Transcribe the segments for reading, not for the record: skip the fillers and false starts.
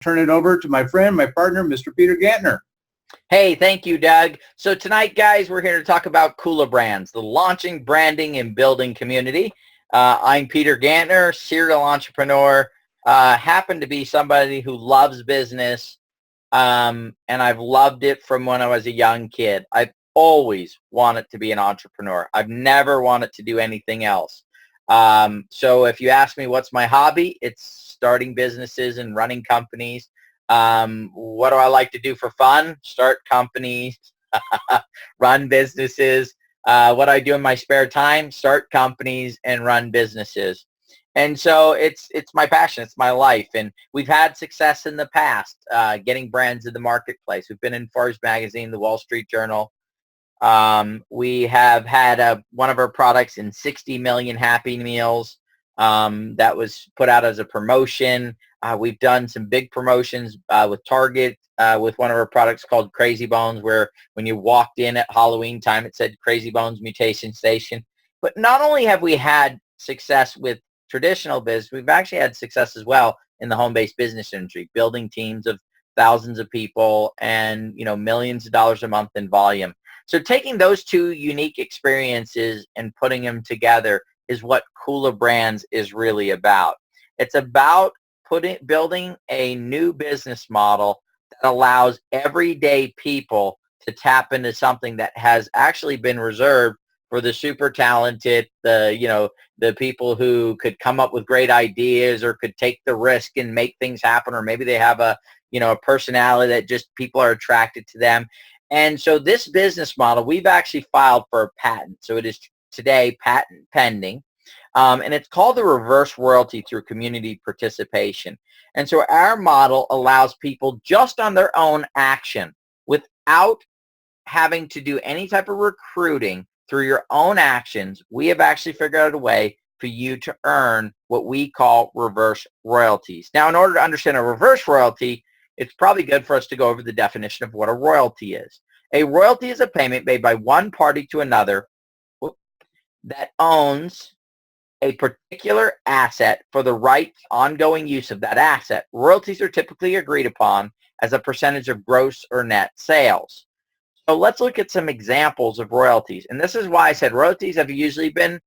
turn it over to my friend, my partner, Mr. Peter Gantner. Hey, thank you, Doug. So tonight, guys, we're here to talk about kulaBrands, the launching, branding, and building community. I'm Peter Gantner, serial entrepreneur, happen to be somebody who loves business, and I've loved it from when I was a young kid. I've always wanted to be an entrepreneur. I've never wanted to do anything else. So if you ask me what's my hobby, it's starting businesses and running companies. What do I like to do for fun? Start companies, run businesses. What I do in my spare time? Start companies and run businesses. And so it's my passion. It's my life. And we've had success in the past, getting brands in the marketplace. We've been in Forbes magazine, the Wall Street Journal. We have had one of our products in 60 million Happy Meals that was put out as a promotion. We've done some big promotions with Target with one of our products called Crazy Bones, where when you walked in at Halloween time, it said Crazy Bones Mutation Station. But not only have we had success with traditional biz, we've actually had success as well in the home-based business industry, building teams of thousands of people and, you know, millions of dollars a month in volume. So taking those two unique experiences and putting them together is what kulaBrands is really about. It's about building a new business model that allows everyday people to tap into something that has actually been reserved for the super talented, the people who could come up with great ideas or could take the risk and make things happen, or maybe they have a personality that just people are attracted to them. And so this business model, we've actually filed for a patent. So it is today patent pending. And it's called the reverse royalty through community participation. And so our model allows people just on their own action, without having to do any type of recruiting, through your own actions, we have actually figured out a way for you to earn what we call reverse royalties. Now, in order to understand a reverse royalty, it's probably good for us to go over the definition of what a royalty is. A royalty is a payment made by one party to another that owns a particular asset for the right ongoing use of that asset. Royalties are typically agreed upon as a percentage of gross or net sales. So let's look at some examples of royalties. And this is why I said royalties have usually been,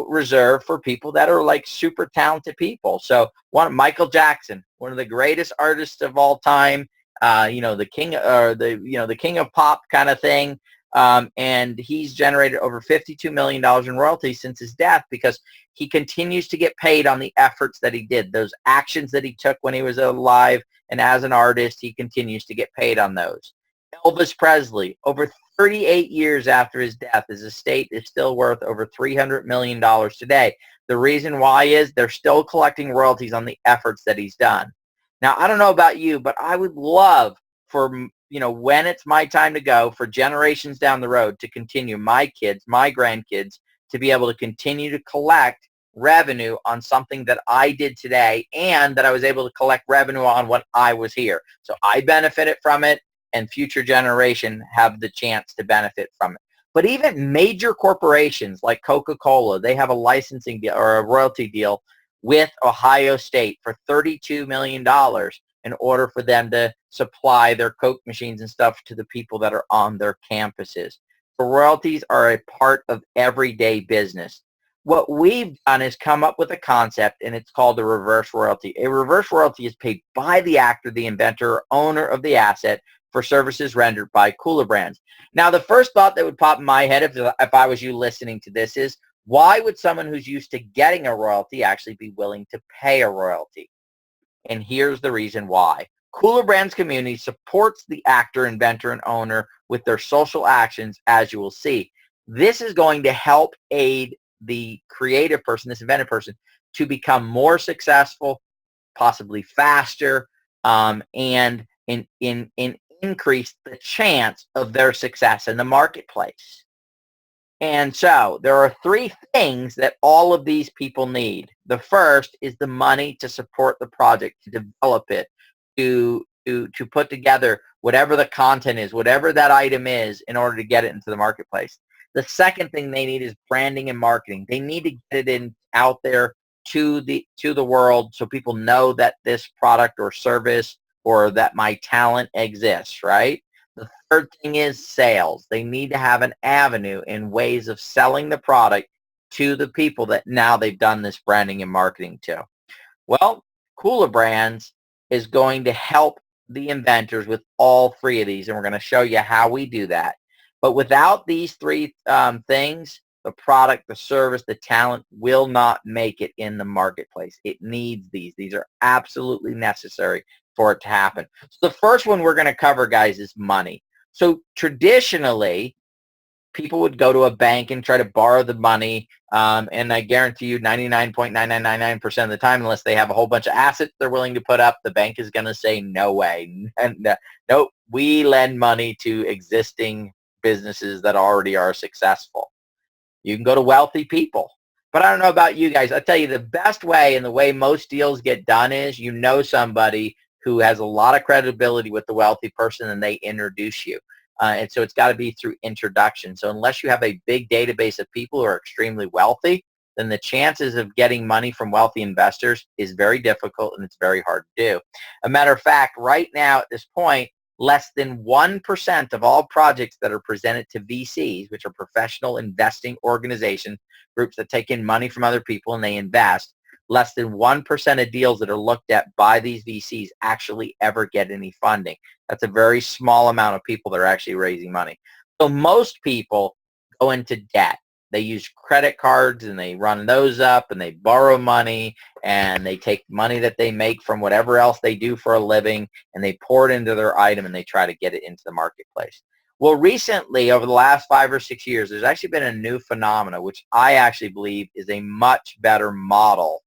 reserved for people that are like super talented people. So Michael Jackson, one of the greatest artists of all time, the king, or the king of pop kind of thing. And he's generated over $52 million in royalties since his death, because he continues to get paid on the efforts that he did, those actions that he took when he was alive, and as an artist, he continues to get paid on those. Elvis Presley, over 38 years after his death, his estate is still worth over $300 million today. The reason why is they're still collecting royalties on the efforts that he's done. Now, I don't know about you, but I would love for, when it's my time to go, for generations down the road to continue, my kids, my grandkids, to be able to continue to collect revenue on something that I did today, and that I was able to collect revenue on when I was here. So I benefited from it, and future generation have the chance to benefit from it. But even major corporations like Coca-Cola, they have a licensing deal or a royalty deal with Ohio State for $32 million in order for them to supply their Coke machines and stuff to the people that are on their campuses. So royalties are a part of everyday business. What we've done is come up with a concept, and it's called a reverse royalty. A reverse royalty is paid by the actor, the inventor, or owner of the asset for services rendered by kulaBrands. Now, the first thought that would pop in my head if I was you listening to this is, why would someone who's used to getting a royalty actually be willing to pay a royalty? And here's the reason why. kulaBrands community supports the actor, inventor, and owner with their social actions, as you will see. This is going to help aid the creative person, this inventive person, to become more successful, possibly faster, and increase the chance of their success in the marketplace. And so there are three things that all of these people need. The first is the money to support the project, to develop it, to put together whatever the content is, whatever that item is, in order to get it into the marketplace. The second thing they need is branding and marketing. They need to get it out there to the world so people know that this product or service or that my talent exists, right? The third thing is sales. They need to have an avenue and ways of selling the product to the people that now they've done this branding and marketing to. Well, kulaBrands is going to help the inventors with all three of these, and we're going to show you how we do that. But without these three things, the product, the service, the talent will not make it in the marketplace. It needs these. These are absolutely necessary for it to happen. So the first one we're going to cover, guys, is money. So traditionally, people would go to a bank and try to borrow the money, and I guarantee you 99.9999% of the time, unless they have a whole bunch of assets they're willing to put up, the bank is going to say, no way. And nope, we lend money to existing businesses that already are successful. You can go to wealthy people. But I don't know about you guys. I'll tell you the best way and the way most deals get done is you know somebody who has a lot of credibility with the wealthy person and they introduce you. And so it's got to be through introduction. So unless you have a big database of people who are extremely wealthy, then the chances of getting money from wealthy investors is very difficult and it's very hard to do. A matter of fact, right now at this point, less than 1% of all projects that are presented to VCs, which are professional investing organizations, groups that take in money from other people and they invest, less than 1% of deals that are looked at by these VCs actually ever get any funding. That's a very small amount of people that are actually raising money. So most people go into debt. They use credit cards and they run those up and they borrow money and they take money that they make from whatever else they do for a living and they pour it into their item and they try to get it into the marketplace. Well, recently, over the last 5 or 6 years, there's actually been a new phenomena, which I actually believe is a much better model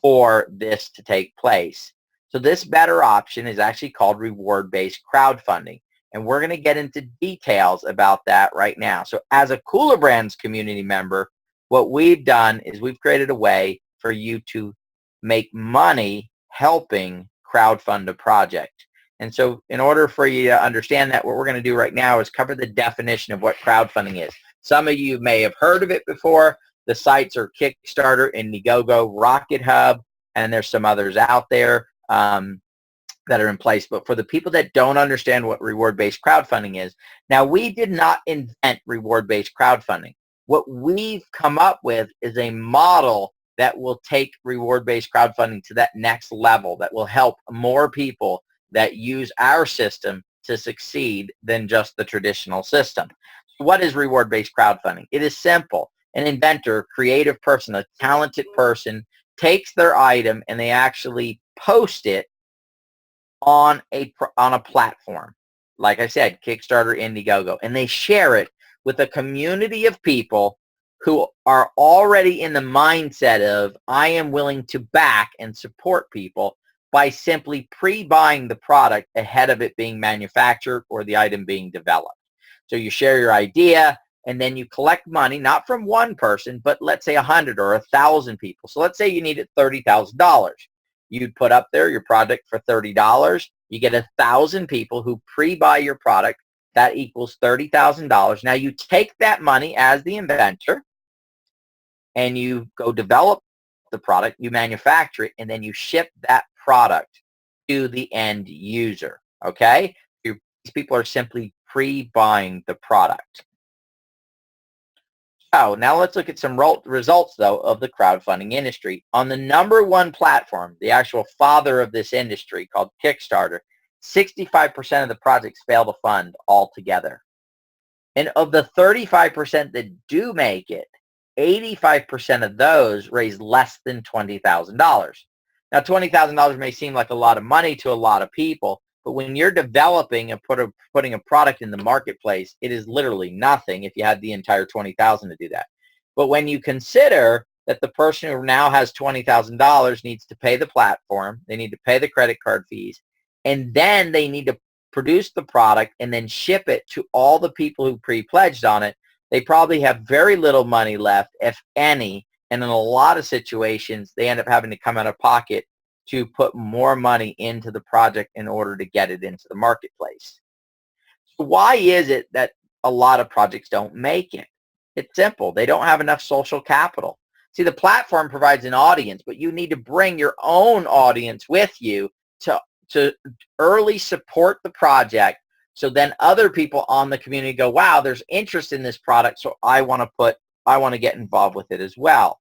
for this to take place. So this better option is actually called reward-based crowdfunding. And we're going to get into details about that right now. So as a kulaBrands community member, what we've done is we've created a way for you to make money helping crowdfund a project. And so in order for you to understand that, what we're going to do right now is cover the definition of what crowdfunding is. Some of you may have heard of it before. The sites are Kickstarter, Indiegogo, Rocket Hub, and there's some others out there that are in place. But for the people that don't understand what reward-based crowdfunding is, now we did not invent reward-based crowdfunding. What we've come up with is a model that will take reward-based crowdfunding to that next level, that will help more people that use our system to succeed than just the traditional system. So what is reward-based crowdfunding? It is simple. An inventor, creative person, a talented person takes their item and they actually post it on a platform. Like I said, Kickstarter, Indiegogo, and they share it with a community of people who are already in the mindset of, I am willing to back and support people by simply pre-buying the product ahead of it being manufactured or the item being developed. So you share your idea, and then you collect money, not from one person, but let's say 100 or 1,000 people. So let's say you needed $30,000. You'd put up there your product for $30. You get 1,000 people who pre-buy your product. That equals $30,000. Now you take that money as the inventor, and you go develop the product, you manufacture it, and then you ship that product to the end user, okay? These people are simply pre-buying the product. So now let's look at some results, though, of the crowdfunding industry. On the #1 platform, the actual father of this industry called Kickstarter, 65% of the projects fail to fund altogether. And of the 35% that do make it, 85% of those raise less than $20,000. Now, $20,000 may seem like a lot of money to a lot of people, but when you're developing and putting a product in the marketplace, it is literally nothing if you had the entire $20,000 to do that. But when you consider that the person who now has $20,000 needs to pay the platform, they need to pay the credit card fees, and then they need to produce the product and then ship it to all the people who pre-pledged on it, they probably have very little money left, if any, and in a lot of situations, they end up having to come out of pocket to put more money into the project in order to get it into the marketplace. So why is it that a lot of projects don't make it? It's simple. They don't have enough social capital. See, the platform provides an audience, but you need to bring your own audience with you to early support the project. So then other people on the community go, wow, there's interest in this product, so I want to get involved with it as well.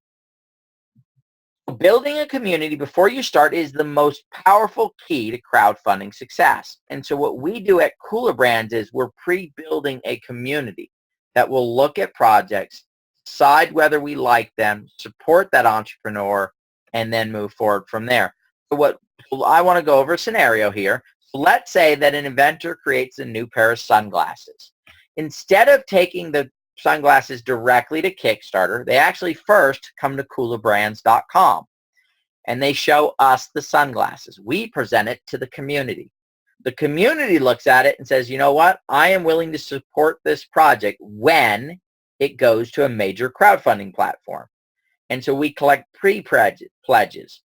Building a community before you start is the most powerful key to crowdfunding success. And so what we do at kulaBrands is we're pre-building a community that will look at projects, decide whether we like them, support that entrepreneur, and then move forward from there. So I want to go over a scenario here. So let's say that an inventor creates a new pair of sunglasses. Instead of taking the sunglasses directly to Kickstarter, they actually first come to kulaBrands.com and they show us the sunglasses. We present it to the community. The community looks at it and says, you know what? I am willing to support this project when it goes to a major crowdfunding platform. And so we collect pre-pledges.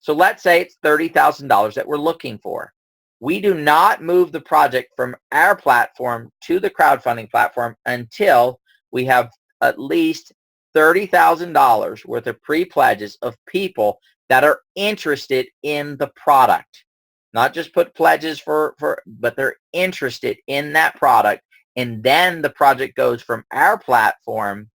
So let's say it's $30,000 that we're looking for. We do not move the project from our platform to the crowdfunding platform until we have at least $30,000 worth of pre-pledges of people that are interested in the product. Not just put pledges but they're interested in that product. And then the project goes from our platform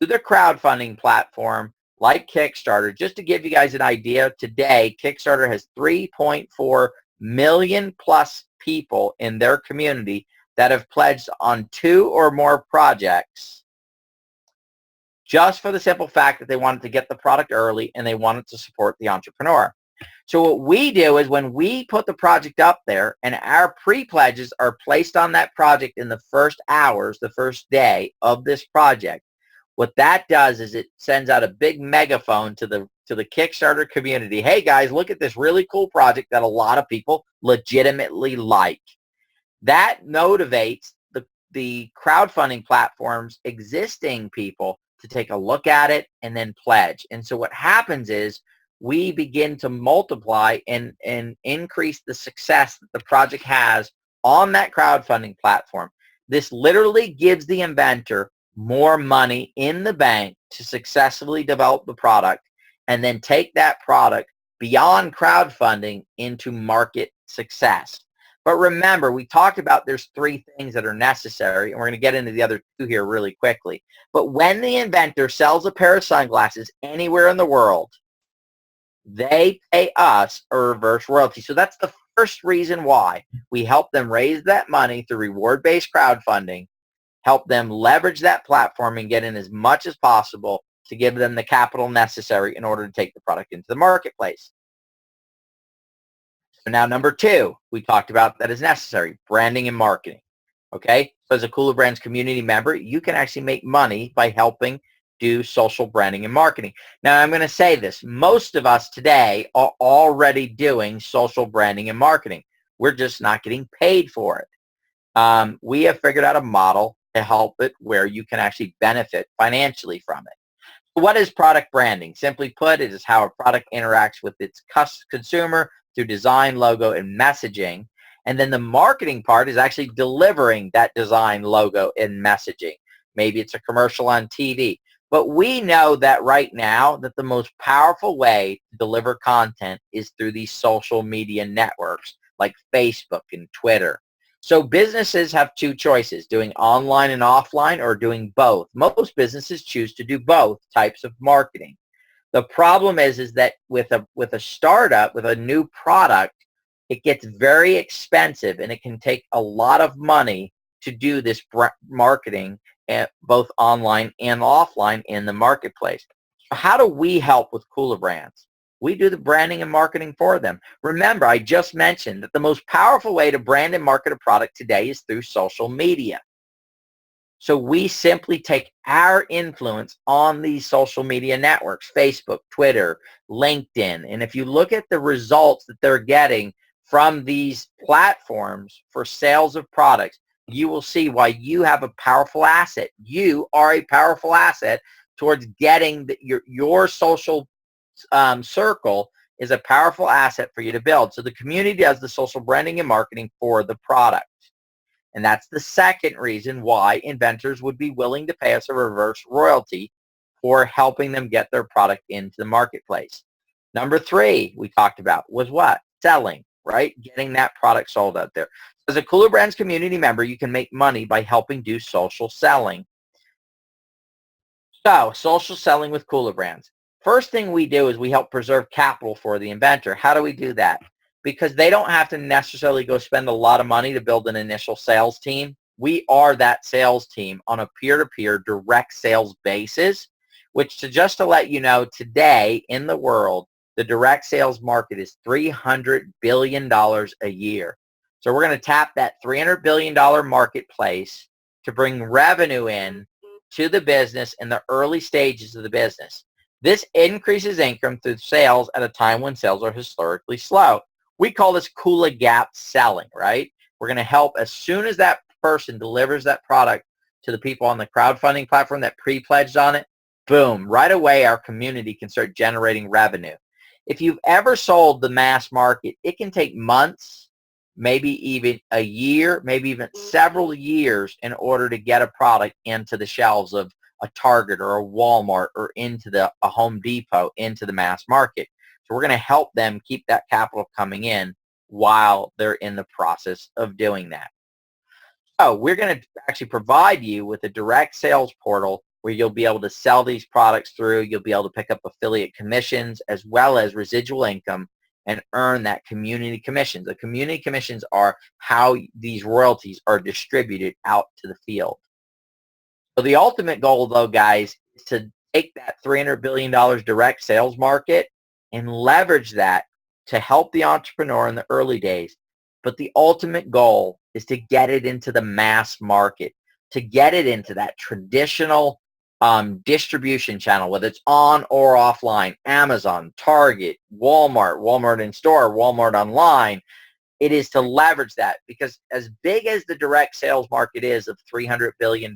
to the crowdfunding platform like Kickstarter. Just to give you guys an idea, today Kickstarter has 3.4 million plus people in their community that have pledged on 2 or more projects just for the simple fact that they wanted to get the product early and they wanted to support the entrepreneur. So what we do is when we put the project up there and our pre-pledges are placed on that project in the first hours, the first day of this project, what that does is it sends out a big megaphone to the Kickstarter community. Hey guys, look at this really cool project that a lot of people legitimately like. That motivates the crowdfunding platform's existing people to take a look at it and then pledge. And so what happens is we begin to multiply and increase the success that the project has on that crowdfunding platform. This literally gives the inventor more money in the bank to successfully develop the product and then take that product beyond crowdfunding into market success. But remember, we talked about there's 3 things that are necessary, and we're going to get into the other 2 here really quickly. But when the inventor sells a pair of sunglasses anywhere in the world, they pay us a reverse royalty. So that's the first reason why we help them raise that money through reward-based crowdfunding, help them leverage that platform and get in as much as possible to give them the capital necessary in order to take the product into the marketplace. So now number 2, we talked about that is necessary, branding and marketing. Okay, so as a kulaBrands community member, you can actually make money by helping do social branding and marketing. Now I'm going to say this, most of us today are already doing social branding and marketing. We're just not getting paid for it. We have figured out a model to help it where you can actually benefit financially from it. What is product branding? Simply put, it is how a product interacts with its consumer through design, logo, and messaging. And then the marketing part is actually delivering that design, logo, and messaging. Maybe it's a commercial on TV. But we know that right now that the most powerful way to deliver content is through these social media networks like Facebook and Twitter. So businesses have 2 choices, doing online and offline or doing both. Most businesses choose to do both types of marketing. The problem is that with a startup, with a new product, it gets very expensive and it can take a lot of money to do this marketing both online and offline in the marketplace. So how do we help with kulaBrands? We do the branding and marketing for them. Remember, I just mentioned that the most powerful way to brand and market a product today is through social media. So we simply take our influence on these social media networks, Facebook, Twitter, LinkedIn. And if you look at the results that they're getting from these platforms for sales of products, you will see why you have a powerful asset. You are a powerful asset towards getting your social circle is a powerful asset for you to build. So the community does the social branding and marketing for the product. And that's the second reason why inventors would be willing to pay us a reverse royalty for helping them get their product into the marketplace. Number 3 we talked about was what? Selling, right? Getting that product sold out there. As a kulaBrands community member, you can make money by helping do social selling. So, social selling with kulaBrands. First thing we do is we help preserve capital for the inventor. How do we do that? Because they don't have to necessarily go spend a lot of money to build an initial sales team. We are that sales team on a peer-to-peer direct sales basis, which just to let you know, today in the world, the direct sales market is $300 billion a year. So we're going to tap that $300 billion marketplace to bring revenue in to the business in the early stages of the business. This increases income through sales at a time when sales are historically slow. We call this Kula gap selling, right? We're going to help as soon as that person delivers that product to the people on the crowdfunding platform that pre-pledged on it, boom, right away our community can start generating revenue. If you've ever sold the mass market, it can take months, maybe even a year, maybe even several years in order to get a product into the shelves of a Target or a Walmart or into a Home Depot, into the mass market. So we're going to help them keep that capital coming in while they're in the process of doing that. So we're going to actually provide you with a direct sales portal where you'll be able to sell these products through. You'll be able to pick up affiliate commissions as well as residual income and earn that community commissions. The community commissions are how these royalties are distributed out to the field. So the ultimate goal, though, guys, is to take that $300 billion direct sales market and leverage that to help the entrepreneur in the early days. But the ultimate goal is to get it into the mass market, to get it into that traditional distribution channel, whether it's on or offline, Amazon, Target, Walmart, Walmart in store, Walmart online. It is to leverage that, because as big as the direct sales market is of $300 billion,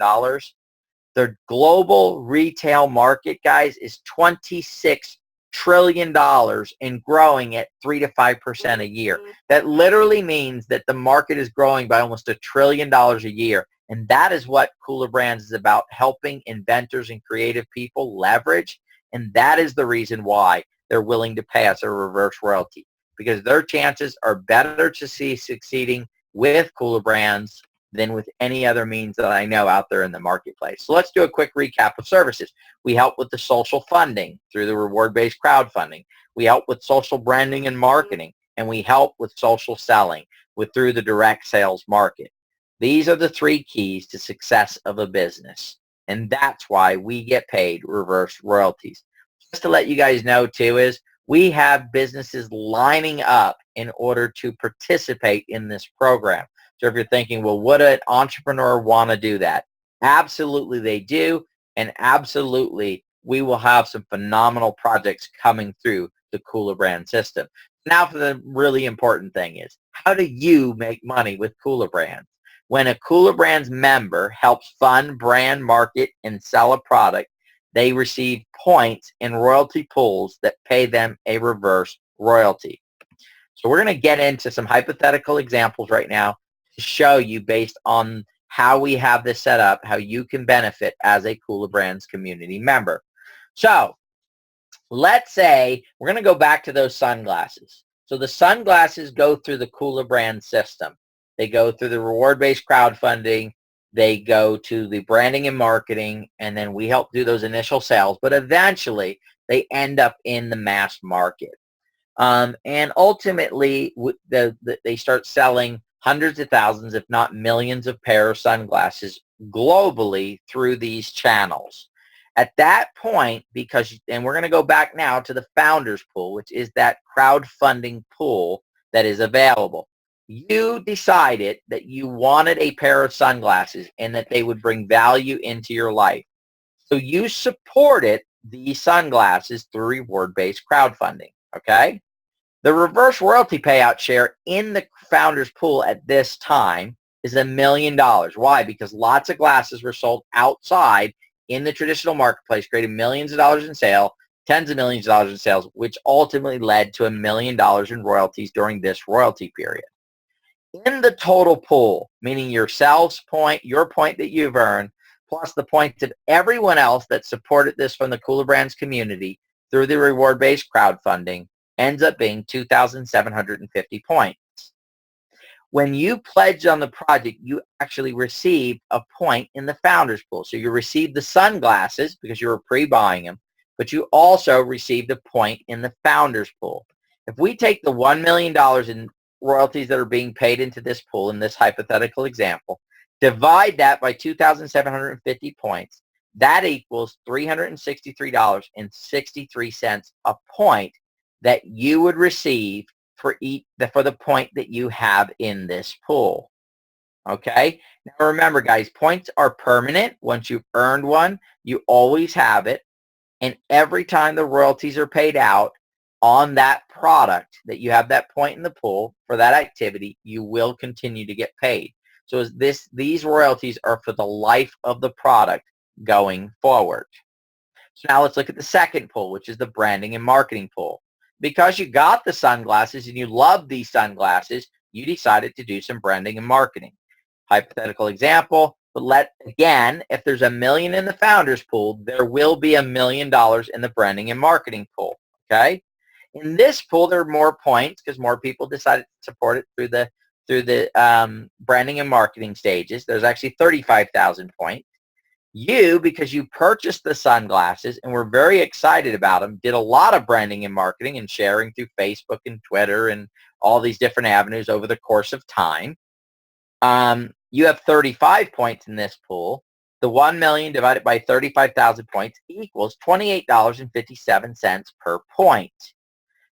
the global retail market, guys, is $26 trillion and growing at 3 to 5% a year. That literally means that the market is growing by almost $1 trillion a year. And that is what kulaBrands is about, helping inventors and creative people leverage. And that is the reason why they're willing to pay us a reverse royalty, because their chances are better to see succeeding with kulaBrands than with any other means that I know out there in the marketplace. So let's do a quick recap of services. We help with the social funding through the reward-based crowdfunding. We help with social branding and marketing, and we help with social selling through the direct sales market. These are the 3 keys to success of a business, and that's why we get paid reverse royalties. Just to let you guys know too, is we have businesses lining up in order to participate in this program. So if you're thinking, well, would an entrepreneur want to do that? Absolutely they do, and absolutely we will have some phenomenal projects coming through the kulaBrands system. Now for the really important thing is, how do you make money with kulaBrands? When a kulaBrands member helps fund, brand, market, and sell a product, they receive points in royalty pools that pay them a reverse royalty. So we're going to get into some hypothetical examples right now to show you, based on how we have this set up, how you can benefit as a kulaBrands community member. So let's say we're going to go back to those sunglasses. So the sunglasses go through the kulaBrands system. They go through the reward-based crowdfunding. They go to the branding and marketing, and then we help do those initial sales. But eventually, they end up in the mass market. And ultimately, they start selling hundreds of thousands, if not millions of pairs of sunglasses globally through these channels. At that point, and we're going to go back now to the founders pool, which is that crowdfunding pool that is available. You decided that you wanted a pair of sunglasses and that they would bring value into your life. So you supported these sunglasses through reward-based crowdfunding, okay? The reverse royalty payout share in the founders pool at this time is $1 million. Why? Because lots of glasses were sold outside in the traditional marketplace, creating millions of dollars in sales, tens of millions of dollars in sales, which ultimately led to $1 million in royalties during this royalty period. In the total pool, meaning your sales point, your point that you've earned, plus the points of everyone else that supported this from the kulaBrands community through the reward-based crowdfunding ends up being 2,750 points. When you pledge on the project, you actually receive a point in the founders pool. So you receive the sunglasses because you were pre-buying them, but you also received a point in the founders pool. If we take the $1 million in royalties that are being paid into this pool in this hypothetical example, divide that by 2,750 points, that equals $363.63 a point that you would receive for the point that you have in this pool. Okay? Now remember, guys, points are permanent. Once you've earned one, you always have it. And every time the royalties are paid out on that product that you have that point in the pool for that activity, you will continue to get paid. So these royalties are for the life of the product going forward. So now let's look at the second pool, which is the branding and marketing pool. Because you got the sunglasses and you love these sunglasses, you decided to do some branding and marketing. Hypothetical example, but again, if there's $1 million in the founders pool, there will be $1 million in the branding and marketing pool, okay? In this pool, there are more points because more people decided to support it through the branding and marketing stages. There's actually 35,000 points. You, because you purchased the sunglasses and were very excited about them, did a lot of branding and marketing and sharing through Facebook and Twitter and all these different avenues over the course of time. You have 35 points in this pool. The 1 million divided by 35,000 points equals $28.57 per point.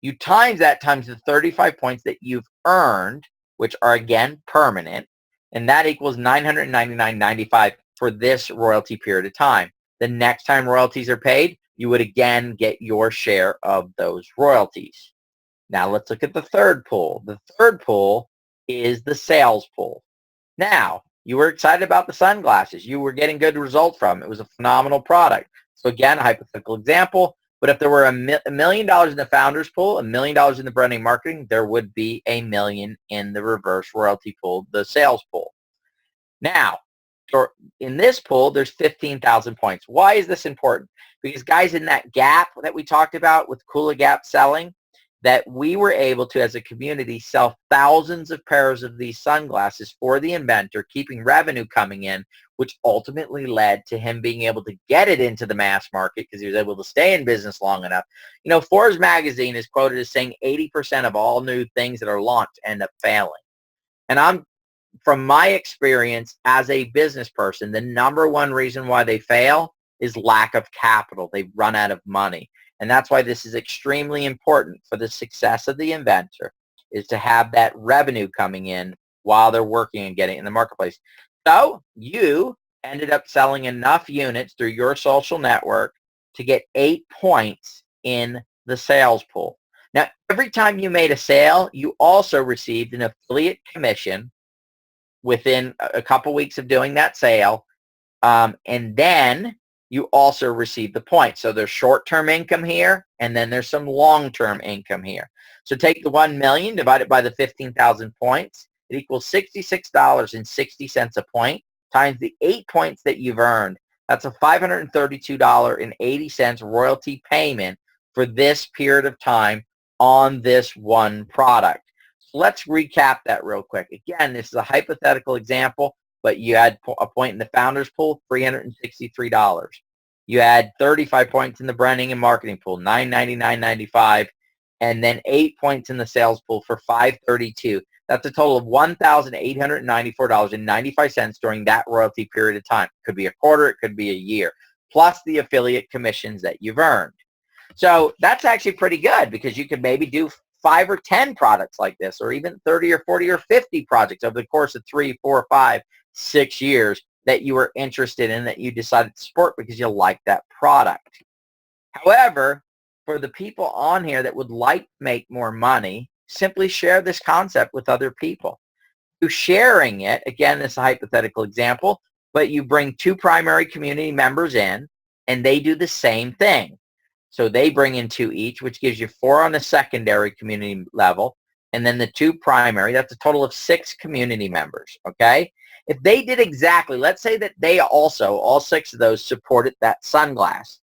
You times that times the 35 points that you've earned, which are again permanent, and that equals $999.95 for this royalty period of time. The next time royalties are paid, you would again get your share of those royalties. Now let's look at the third pool. The third pool is the sales pool. Now, you were excited about the sunglasses. You were getting good results from it. It was a phenomenal product. So again, a hypothetical example, but if there were $1 million in the founders pool, $1 million in the branding marketing, there would be $1 million in the reverse royalty pool, the sales pool. Now, in this pool, there's 15,000 points. Why is this important? Because guys, in that gap that we talked about with kulaGap selling, that we were able to, as a community, sell thousands of pairs of these sunglasses for the inventor, keeping revenue coming in, which ultimately led to him being able to get it into the mass market because he was able to stay in business long enough. You know, Forbes magazine is quoted as saying 80% of all new things that are launched end up failing. And from my experience as a business person, the number one reason why they fail is lack of capital. They run out of money. And that's why this is extremely important for the success of the inventor, is to have that revenue coming in while they're working and getting in the marketplace. So you ended up selling enough units through your social network to get 8 points in the sales pool. Now, every time you made a sale, you also received an affiliate commission within a couple weeks of doing that sale. And then you also receive the points. So there's short-term income here, and then there's some long-term income here. So take the 1 million divided by the 15,000 points. It equals $66.60 a point times the 8 points that you've earned. That's a $532.80 royalty payment for this period of time on this one product. So let's recap that real quick. Again, this is a hypothetical example, but you had a point in the founders pool, $363. You had 35 points in the branding and marketing pool, $999.95, and then 8 points in the sales pool for $532. That's a total of $1,894.95 during that royalty period of time. It could be a quarter, it could be a year, plus the affiliate commissions that you've earned. So that's actually pretty good because you could maybe do 5 or 10 products like this, or even 30 or 40 or 50 projects over the course of 3, 4, 5, 6 years that you were interested in, that you decided to support because you like that product. However, for the people on here that would like to make more money, simply share this concept with other people. Through sharing it, again, this is a hypothetical example, but you bring 2 primary community members in, and they do the same thing. So they bring in 2 each, which gives you 4 on the secondary community level, and then the 2 primary. That's a total of 6 community members, okay? If they did exactly, let's say that they also, all 6 of those supported that sunglass.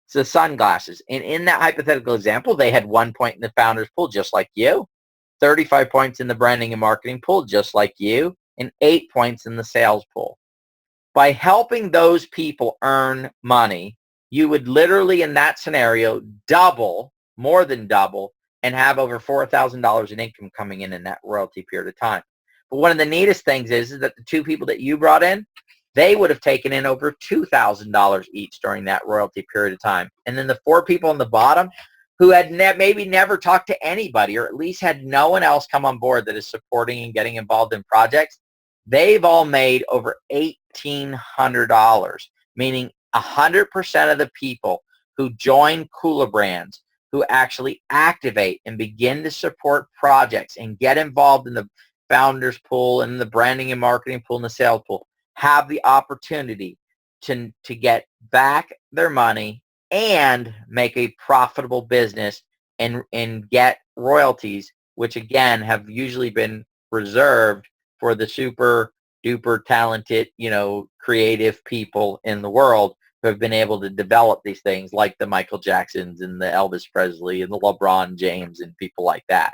So sunglasses. And in that hypothetical example, they had 1 point in the founders pool, just like you, 35 points in the branding and marketing pool, just like you, and 8 points in the sales pool. By helping those people earn money, you would literally in that scenario double, more than double, and have over $4,000 in income coming in that royalty period of time. But one of the neatest things is that the 2 people that you brought in, they would have taken in over $2,000 each during that royalty period of time. And then the 4 people on the bottom who had maybe never talked to anybody, or at least had no one else come on board that is supporting and getting involved in projects, they've all made over $1,800, meaning 100% of the people who join kulaBrands, who actually activate and begin to support projects and get involved in the founders pool and the branding and marketing pool and the sales pool, have the opportunity to get back their money and make a profitable business and get royalties, which again have usually been reserved for the super duper talented, creative people in the world who have been able to develop these things, like the Michael Jacksons and the Elvis Presley and the LeBron James and people like that.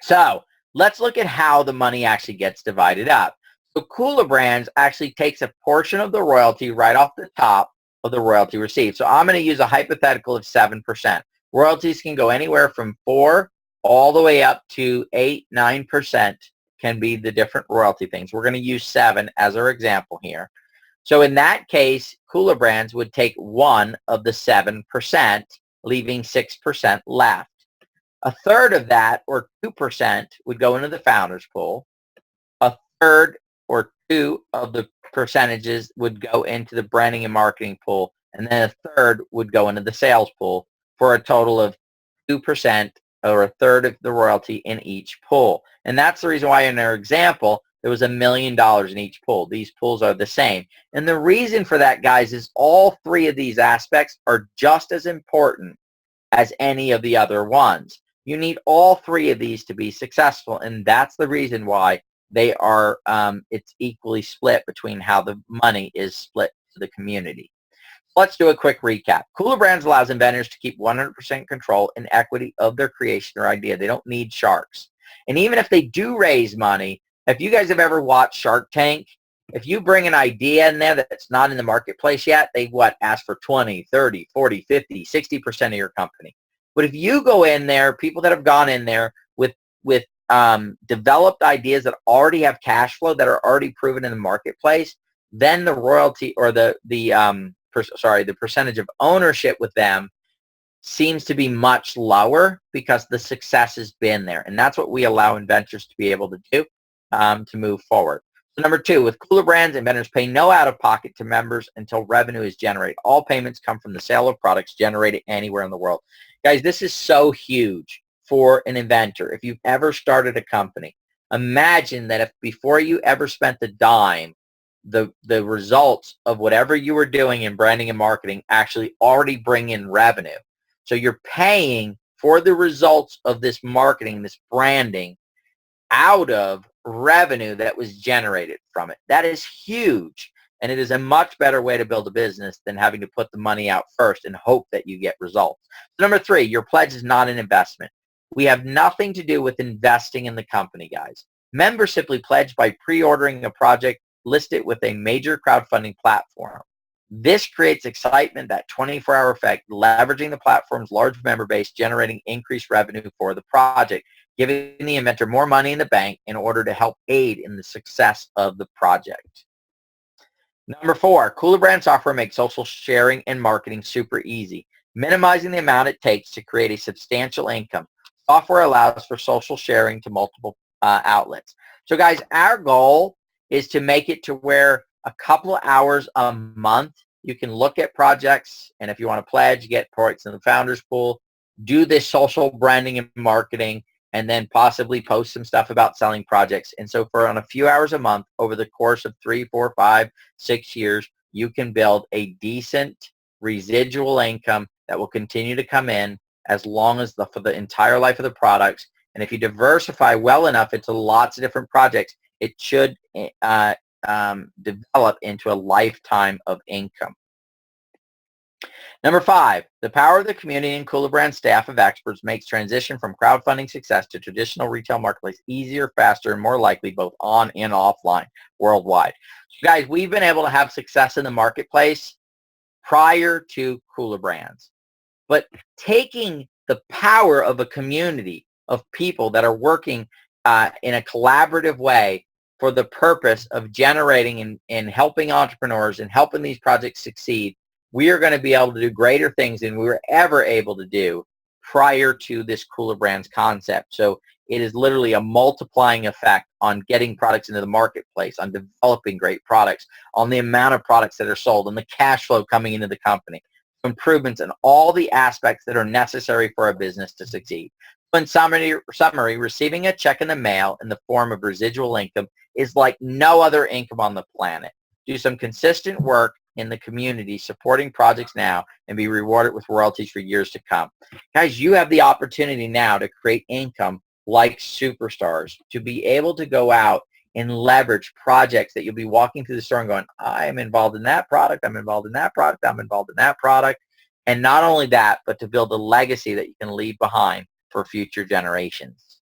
So let's look at how the money actually gets divided up. So kulaBrands actually takes a portion of the royalty right off the top of the royalty received. So I'm going to use a hypothetical of 7%. Royalties can go anywhere from 4 all the way up to 8, 9% can be the different royalty things. We're going to use 7 as our example here. So in that case, kulaBrands would take 1 of the 7%, leaving 6% left. A third of that, or 2%, would go into the founders pool. A third, or 2 of the percentages, would go into the branding and marketing pool, and then a third would go into the sales pool, for a total of 2%, or a third of the royalty in each pool. And that's the reason why in our example, there was $1 million in each pool. These pools are the same. And the reason for that, guys, is all 3 of these aspects are just as important as any of the other ones. You need all 3 of these to be successful, and that's the reason why they are, it's equally split between how the money is split to the community. Let's do a quick recap. kulaBrands allows inventors to keep 100% control and equity of their creation or idea. They don't need sharks. And even if they do raise money, if you guys have ever watched Shark Tank, if you bring an idea in there that's not in the marketplace yet, they ask for 20, 30, 40, 50, 60% of your company. But if you go in there, people that have gone in there with developed ideas that already have cash flow, that are already proven in the marketplace, then the royalty, or the percentage of ownership with them seems to be much lower, because the success has been there. And that's what we allow inventors to be able to do to move forward. So number 2, with kulaBrands, inventors pay no out-of-pocket to members until revenue is generated. All payments come from the sale of products generated anywhere in the world. Guys, this is so huge for an inventor. If you've ever started a company, imagine that if before you ever spent the dime, the results of whatever you were doing in branding and marketing actually already bring in revenue. So you're paying for the results of this marketing, this branding, out of revenue that was generated from it. That is huge. And it is a much better way to build a business than having to put the money out first and hope that you get results. So number 3, your pledge is not an investment. We have nothing to do with investing in the company, guys. Members simply pledge by pre-ordering a project, list it with a major crowdfunding platform. This creates excitement, that 24-hour effect, leveraging the platform's large member base, generating increased revenue for the project, giving the inventor more money in the bank in order to help aid in the success of the project. Number 4, kulaBrands software makes social sharing and marketing super easy, minimizing the amount it takes to create a substantial income. Software allows for social sharing to multiple outlets. So guys, our goal is to make it to where a couple of hours a month, you can look at projects, and if you want to pledge, get points in the founders pool, do this social branding and marketing, and then possibly post some stuff about selling projects. And so for on a few hours a month, over the course of 3, 4, 5, 6 years, you can build a decent residual income that will continue to come in as long as for the entire life of the products. And if you diversify well enough into lots of different projects, it should develop into a lifetime of income. Number 5, the power of the community and kulaBrands staff of experts makes transition from crowdfunding success to traditional retail marketplace easier, faster, and more likely both on and offline worldwide. So guys, we've been able to have success in the marketplace prior to kulaBrands. But taking the power of a community of people that are working in a collaborative way for the purpose of generating and helping entrepreneurs and helping these projects succeed, we are going to be able to do greater things than we were ever able to do prior to this kulaBrands concept. So it is literally a multiplying effect on getting products into the marketplace, on developing great products, on the amount of products that are sold, and the cash flow coming into the company, improvements in all the aspects that are necessary for a business to succeed. In summary, receiving a check in the mail in the form of residual income is like no other income on the planet. Do some consistent work in the community supporting projects now and be rewarded with royalties for years to come. Guys, you have the opportunity now to create income like superstars, to be able to go out and leverage projects that you'll be walking through the store and going, I'm involved in that product, I'm involved in that product, I'm involved in that product. And not only that, but to build a legacy that you can leave behind for future generations.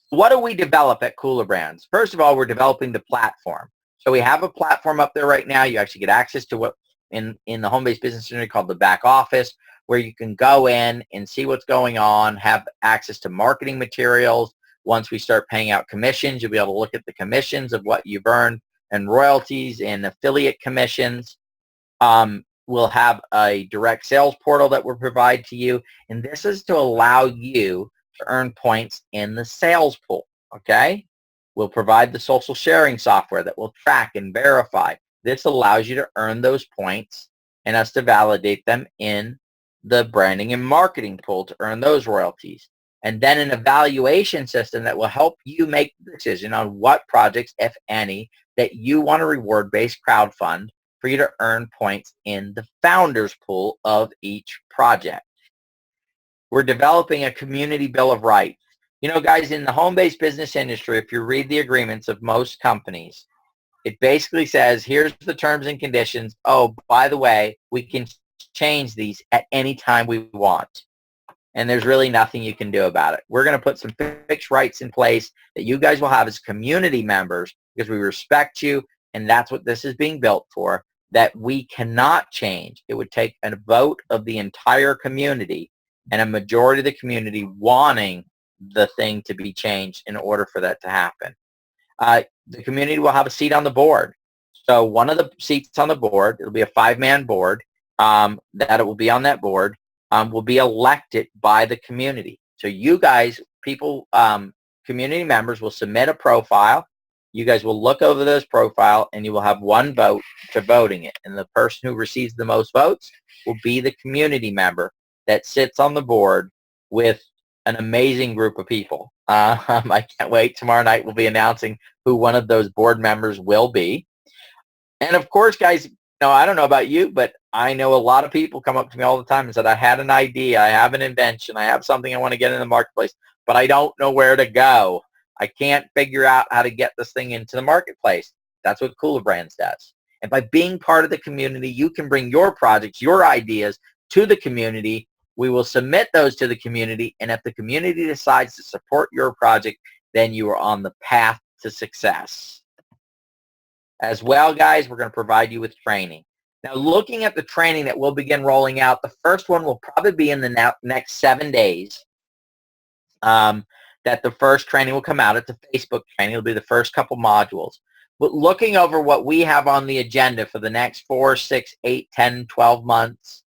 What do we develop at kulaBrands? First of all, we're developing the platform. So we have a platform up there right now. You actually get access to what in the home-based business community called the back office, where you can go in and see what's going on, have access to marketing materials. Once we start paying out commissions, you'll be able to look at the commissions of what you've earned and royalties and affiliate commissions. We'll have a direct sales portal that we'll provide to you. And this is to allow you to earn points in the sales pool, okay? We'll provide the social sharing software that will track and verify. This allows you to earn those points and us to validate them in the branding and marketing pool to earn those royalties. And then an evaluation system that will help you make the decision on what projects, if any, that you want to reward-based crowdfund for you to earn points in the founders pool of each project. We're developing a community bill of rights. You know, guys, in the home-based business industry, if you read the agreements of most companies, it basically says, here's the terms and conditions. Oh, by the way, we can change these at any time we want. And there's really nothing you can do about it. We're going to put some fixed rights in place that you guys will have as community members because we respect you, and that's what this is being built for, that we cannot change. It would take a vote of the entire community and a majority of the community wanting the thing to be changed in order for that to happen. The community will have a seat on the board. So one of the seats on the board, it'll be a 5-man board, that it will be on that board, will be elected by the community. So you guys, people, community members will submit a profile. You guys will look over this profile and you will have one vote to voting it. And the person who receives the most votes will be the community member that sits on the board with an amazing group of people. I can't wait. Tomorrow night we'll be announcing who one of those board members will be. And of course, guys, I don't know about you, but I know a lot of people come up to me all the time and said, I had an idea, I have an invention, I have something I want to get in the marketplace, but I don't know where to go. I can't figure out how to get this thing into the marketplace. That's what kulaBrands does. And by being part of the community, you can bring your projects, your ideas to the community. We will submit those to the community, and if the community decides to support your project, then you are on the path to success. As well, guys, we're going to provide you with training. Now, looking at the training that we'll begin rolling out, the first one will probably be in the next 7 days. That the first training will come out. It's a Facebook training. It'll be the first couple modules. But looking over what we have on the agenda for the next 4, 6, 8, 10, 12 months,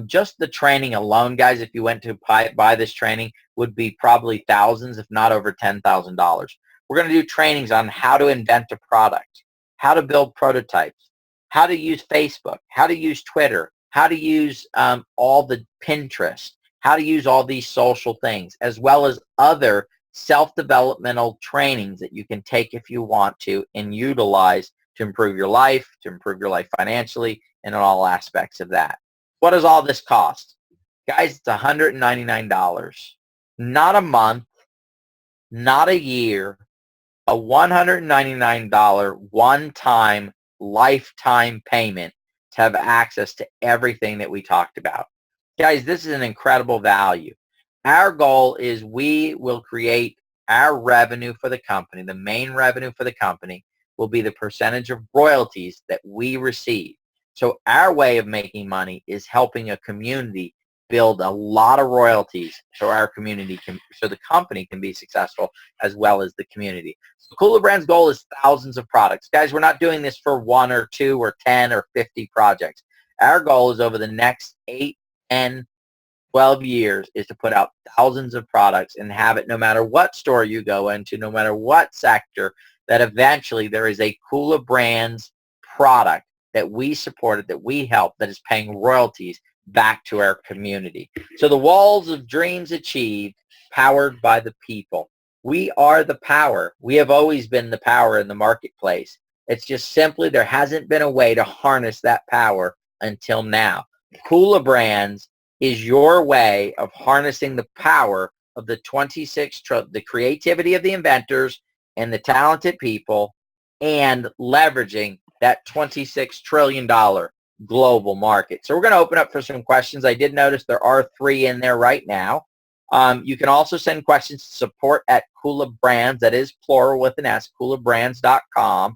just the training alone, guys, if you went to buy this training, would be probably thousands, if not over $10,000. We're going to do trainings on how to invent a product, how to build prototypes, how to use Facebook, how to use Twitter, how to use all the Pinterest, how to use all these social things, as well as other self-developmental trainings that you can take if you want to and utilize to improve your life financially, and in all aspects of that. What does all this cost? Guys, it's $199. Not a month, not a year, a $199 one-time lifetime payment to have access to everything that we talked about. Guys, this is an incredible value. Our goal is we will create our revenue for the company. The main revenue for the company will be the percentage of royalties that we receive. So our way of making money is helping a community build a lot of royalties so our community can, so the company can be successful as well as the community. So kulaBrands' goal is thousands of products. Guys, we're not doing this for 1 or 2 or 10 or 50 projects. Our goal is over the next 8, 10, 12 years is to put out thousands of products and have it no matter what store you go into, no matter what sector, that eventually there is a kulaBrands product that we supported, that we help, that is paying royalties back to our community. So the walls of dreams achieved, powered by the people. We are the power. We have always been the power in the marketplace. It's just simply there hasn't been a way to harness that power until now. kulaBrands is your way of harnessing the power of the the creativity of the inventors and the talented people, and leveraging that $26 trillion global market. So we're going to open up for some questions. I did notice there are 3 in there right now. You can also send questions to support@kulaBrands, that is plural with an S, kulaBrands.com.